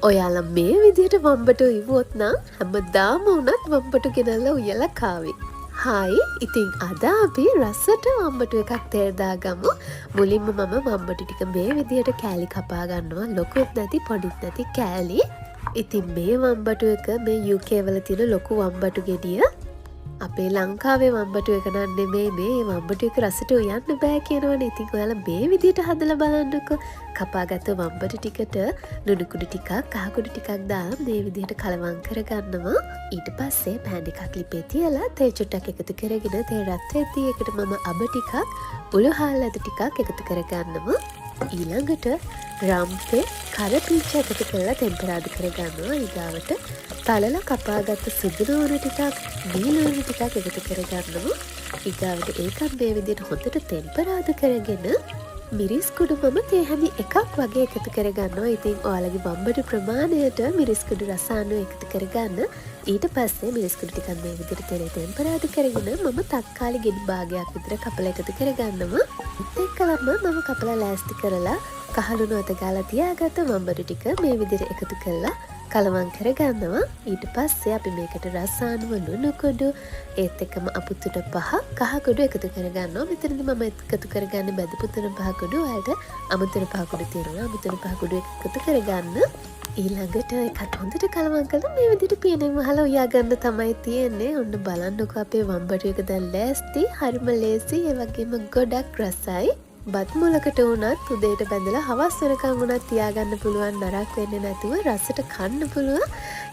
ඔයාලා මේ විදිහට වම්බටු ඉවුවොත් නම් හැමදාම වුණත් වම්බටු ගෙනල්ලා උයලා කාවි. හායි ඉතින් අද අපි රසට වම්බටු එකක් තේරදාගමු. මුලින්ම මම වම්බටු ටික මේ විදිහට කෑලි කපා ගන්නවා. ලොකුත් නැති පොඩිත් නැති කෑලි. ඉතින් මේ වම්බටු එක මේ UK වල තියෙන ලොකු වම්බටු ගෙඩිය. අපේ ලංකාවේ වම්බටු එක නම් නෙමෙයි මේ වම්බටු එක රසට උයන්න බෑ කියනවනේ. ඉතින් ඔයාලා මේ විදිහට හදලා බලන්නකෝ. කපාගත්ත වම්බටු ටිකට ලුණු කුඩු ටිකක් කහ කුඩු ටිකක් දාලා මේ විදිහට කලවම් කරගන්නවා. ඊට පස්සේ පෑන් එකක් ලිපේ තියලා තේ චුට්ටක් එකතු කරගෙන තේ රත් වෙද්දී ඒකට මම අබ ටිකක් උළු හාල් ඇට ටිකක් එකතු කරගන්නවා. ඊළඟට රම්පේ කරපිංච එකතු කරලා ටෙම්පරාදු කරගන්නවා. ඊගාවට තලලා කපාගත්ත සුදු ලුණු ටිකක් නිල් ලුණු ටිකක් එකතු කරගන්නවා. ඊගාවට ඒකත් මේ විදිහට හොඳට ටෙම්පරාදු කරගෙන මිරිස් කුඩු මම තේ හැඳි එකක් වගේ එකතු කරගන්නවා. ඉතින් ඔයාලගේ වම්බටු ප්‍රමාණයට මිරිස් කුඩු රස අනුව එකතු කරගන්න. ඊට පස්සේ මිරිස් කුඩු ටිකක් මේ විදිහට තෙලේ ටෙම්පරාදු කරගෙන මම තක්කාලි ගෙඩි භාගයක් විතර කපලා එකතු කරගන්නවා. ඒත් එක්කලම මම කපලා ලෑස්ති කරලා කහලුණු අත ගාලා තියාගත්ත වම්බටු ටික මේ විදිහට එකතු කරලා කලවම් කරගන්නවා. ඊට පස්සේ අපි මේකට රස අනුව ලුණු කුඩු ඒත් එක්කම අපුතුන පහ කහ කුඩු එකතු කරගන්නවා. මෙතනදී මම එකතු කරගන්නේ බැදපු තුන පහ කුඩු. ඔයාලට අමුතුන පහ කුඩු තියෙනවා. අමුතුන පහ කුඩු එකතු කරගන්න. ඊළඟට එකත් හොඳට කලවම් කරලා මේ විදිහට පියනෙන් වහලා උයා ගන්න තමයි තියෙන්නේ. ඔන්න බලන්නකෝ අපේ වම්බටු එක දැන් ලෑස්ති. හරිම ලේසි. ඒ වගේම ගොඩක් රසයි. බත් මොලකට වුණත් උදේට බැඳලා හවස් වෙනකන් වුණත් තියාගන්න පුළුවන්. නරක වෙන්නේ නැතුව රසට කන්න පුළුවන්.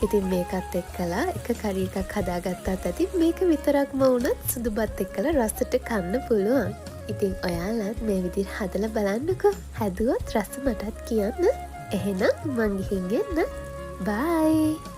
ඉතින් මේකත් එක්කලා එක කරි එකක් හදාගත්තත් ඇති. මේක විතරක්ම වුණත් සුදු බත් එක්කලා රසට කන්න පුළුවන්. ඉතින් ඔයාලත් මේ විදිහට හදලා බලන්නකෝ. හැදුවොත් රස මටත් කියන්න. එහෙනම් මං ගිහින් එන්න. බයි.